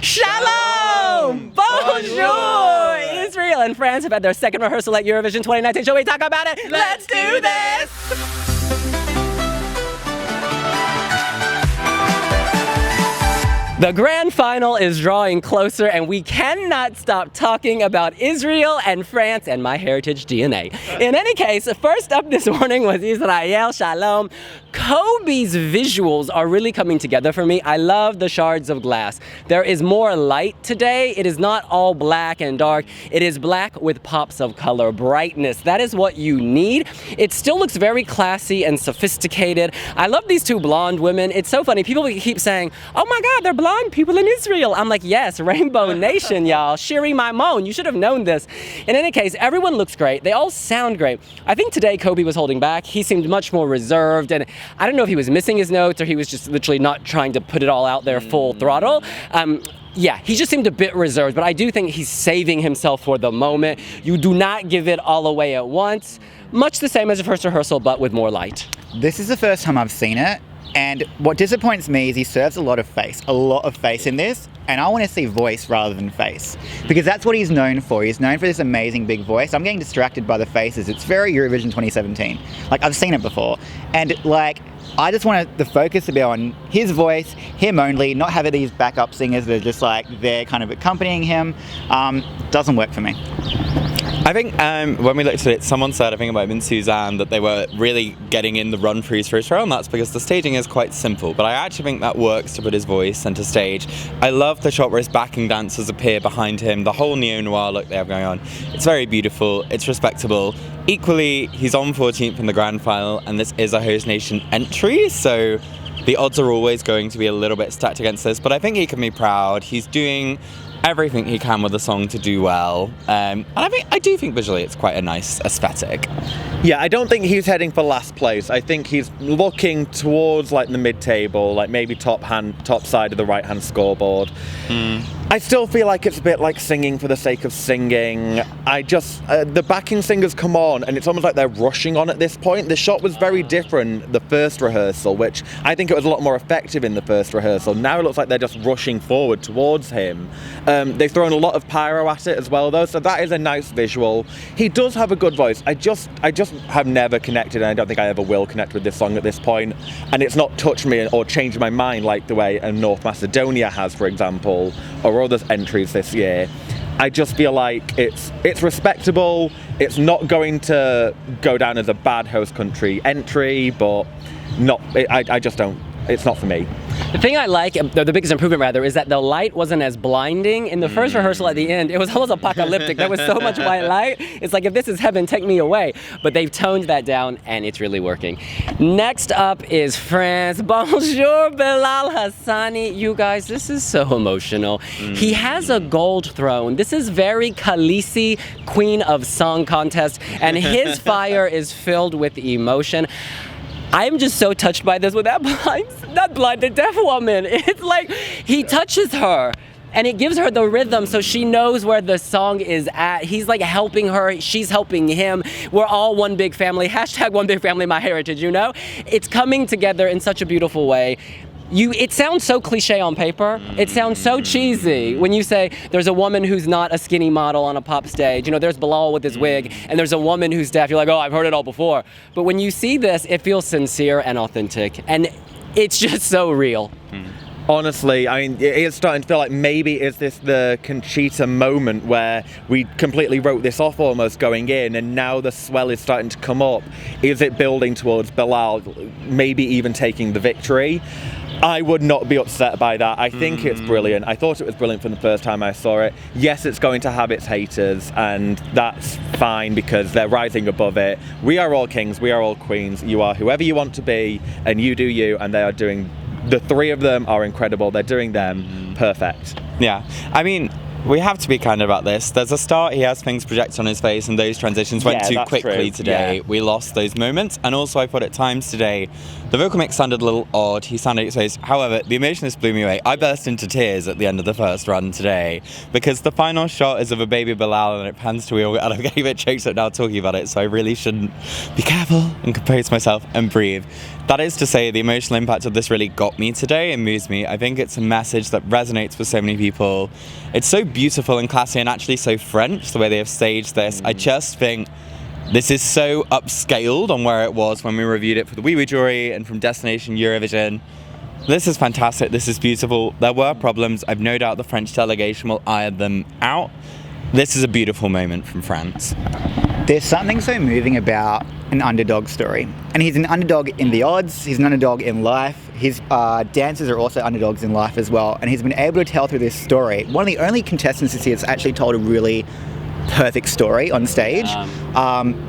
Shalom! Bonjour! Israel and France have had their second rehearsal at Eurovision 2019. Shall we talk about it? Let's do this! The grand final is drawing closer, and we cannot stop talking about Israel and France and my heritage DNA. In any case, first up this morning was Israel. Shalom. Kobi's visuals are really coming together for me. I love the shards of glass. There is more light today. It is not all black and dark. It is black with pops of color, brightness. That is what you need. It still looks very classy and sophisticated. I love these two blonde women. It's so funny. People keep saying, oh my God, they're blonde people in Israel. I'm like, yes, Rainbow Nation, y'all. Shiri Maimon, you should have known this. In any case, everyone looks great. They all sound great. I think today Kobi was holding back. He seemed much more reserved, and I don't know if he was missing his notes or he was just literally not trying to put it all out there full throttle. Yeah, he just seemed a bit reserved, but I do think he's saving himself for the moment. You do not give it all away at once. Much the same as the first rehearsal, but with more light. This is the first time I've seen it, and what disappoints me is he serves a lot of face in this, and I want to see voice rather than face, because that's what he's known for. He's known for this amazing big voice. I'm getting distracted by the faces. It's very Eurovision 2017. Like, I've seen it before, and I just want the focus to be on his voice, him only, not having these backup singers that are just they're kind of accompanying him. Doesn't work for me. I think when we looked at it, someone said, I think it might have been Suzanne, that they were really getting in the run-throughs for Israel, and that's because the staging is quite simple. But I actually think that works to put his voice centre stage. I love the shot where his backing dancers appear behind him, the whole neo-noir look they have going on. It's very beautiful, it's respectable. Equally, he's on 14th in the grand final, and this is a host nation entry, so the odds are always going to be a little bit stacked against this, but I think he can be proud. He's doing everything he can with the song to do well, and I do think visually it's quite a nice aesthetic. Yeah, I don't think he's heading for last place. I think he's looking towards the mid-table, maybe top side of the right-hand scoreboard. I still feel like it's a bit like singing for the sake of singing. The backing singers come on, and it's almost like they're rushing on at this point. The shot was very different the first rehearsal, which I think it was a lot more effective in the first rehearsal. Now it looks like they're just rushing forward towards him. They've thrown a lot of pyro at it as well, though, so that is a nice visual. He does have a good voice. I just have never connected, and I don't think I ever will connect with this song at this point. And it's not touched me or changed my mind like the way North Macedonia has, for example, or other entries this year. I just feel like it's respectable. It's not going to go down as a bad host country entry, but I just don't. It's not for me. The thing I like, the biggest improvement rather, is that the light wasn't as blinding. In the first rehearsal at the end, it was almost apocalyptic. There was so much white light. It's like, if this is heaven, take me away. But they've toned that down, and it's really working. Next up is France. Bonjour, Bilal, Hassani. You guys, this is so emotional. He has a gold throne. This is very Khaleesi, Queen of Song Contest, and his fire is filled with emotion. I'm just so touched by this with the deaf woman. It's like he touches her and it gives her the rhythm so she knows where the song is at. He's helping her, she's helping him. We're all one big family. Hashtag one big family, my heritage, you know? It's coming together in such a beautiful way. It sounds so cliche on paper. It sounds so cheesy when you say there's a woman who's not a skinny model on a pop stage. There's Bilal with his wig, and there's a woman who's deaf. You're like, oh, I've heard it all before. But when you see this, it feels sincere and authentic, and it's just so real. Honestly, it's starting to feel like maybe is this the Conchita moment where we completely wrote this off almost going in, and now the swell is starting to come up. Is it building towards Bilal maybe even taking the victory? I would not be upset by that. I think it's brilliant. I thought it was brilliant from the first time I saw it. Yes, it's going to have its haters, and that's fine because they're rising above it. We are all kings, we are all queens. You are whoever you want to be, and you do you, and they are doing, the three of them are incredible. They're doing them perfect. Yeah, we have to be kind about this. There's a start, he has things projected on his face, and those transitions went too quickly today. Yeah. We lost those moments, and also I thought at times today, the vocal mix sounded a little odd. He sounded exposed. However, the emotionless blew me away. I burst into tears at the end of the first run today, because the final shot is of a baby Bilal, and it pans to wheel, and I'm getting a bit choked up now talking about it, so I really shouldn't be careful and compose myself and breathe. That is to say, the emotional impact of this really got me today and moves me. I think it's a message that resonates with so many people. It's so beautiful and classy and actually so French, the way they have staged this. I just think this is so upscaled on where it was when we reviewed it for the WeWe jury and from Destination Eurovision. This is fantastic. This is beautiful. There were problems. I've no doubt the French delegation will iron them out. This is a beautiful moment from France. There's something so moving about an underdog story. And he's an underdog in the odds, he's an underdog in life, his dancers are also underdogs in life as well, and he's been able to tell through this story. One of the only contestants this year that's actually told a really perfect story on stage,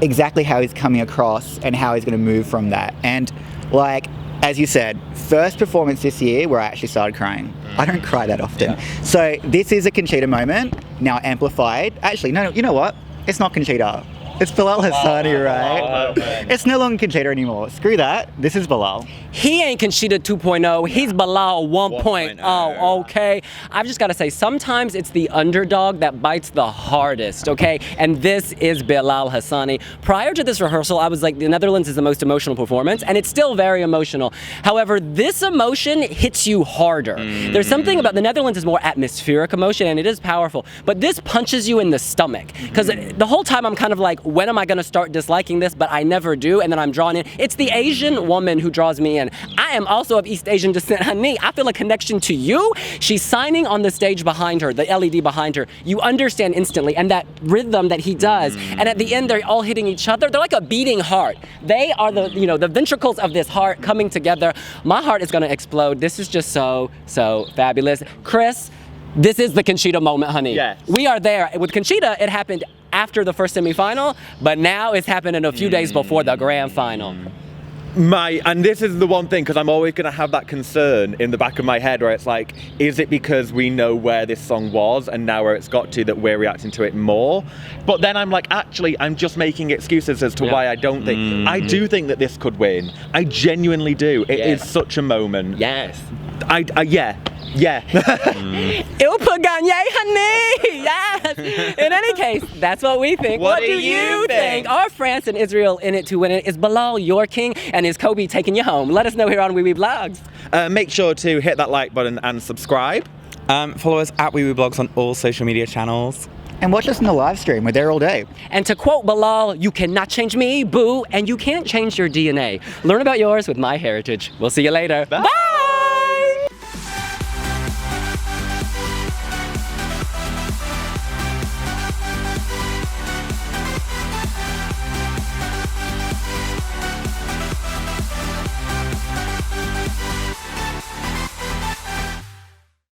exactly how he's coming across and how he's going to move from that. And like, as you said, first performance this year where I actually started crying. I don't cry that often. Yeah. So this is a Conchita moment, now amplified. Actually, no, you know what? It's not Conchita. It's Bilal Hassani, right? It's no longer Conchita anymore. Screw that. This is Bilal. He ain't Conchita 2.0. He's Bilal 1.0, okay? I've just got to say, sometimes it's the underdog that bites the hardest, okay? And this is Bilal Hassani. Prior to this rehearsal, I was like, the Netherlands is the most emotional performance, and it's still very emotional. However, this emotion hits you harder. There's something about the Netherlands is more atmospheric emotion, and it is powerful. But this punches you in the stomach. Because the whole time I'm kind of like, when am I going to start disliking this? But I never do, and then I'm drawn in. It's the Asian woman who draws me in. I am also of East Asian descent. Honey, I feel a connection to you. She's signing on the stage behind her, the LED behind her. You understand instantly, and that rhythm that he does. And at the end, they're all hitting each other. They're like a beating heart. They are the, the ventricles of this heart coming together. My heart is going to explode. This is just so fabulous. Chris, this is the Conchita moment, honey. Yes. We are there. With Conchita, it happened after the first semifinal, but now it's happening a few days before the grand final. And this is the one thing, because I'm always going to have that concern in the back of my head where it's like, is it because we know where this song was and now where it's got to that we're reacting to it more? But then I'm like, actually, I'm just making excuses as to why I don't think. I do think that this could win. I genuinely do. It is such a moment. Yes. Yeah. Il peut gagner, honey! Yes! In any case, that's what we think. What do you think? Are France and Israel in it to win it? Is Bilal your king? And is Kobi taking you home? Let us know here on wiwibloggs. Make sure to hit that like button and subscribe. Follow us at wiwibloggs on all social media channels. And watch us in the live stream. We're there all day. And to quote Bilal, you cannot change me, boo, and you can't change your DNA. Learn about yours with My Heritage. We'll see you later. Bye!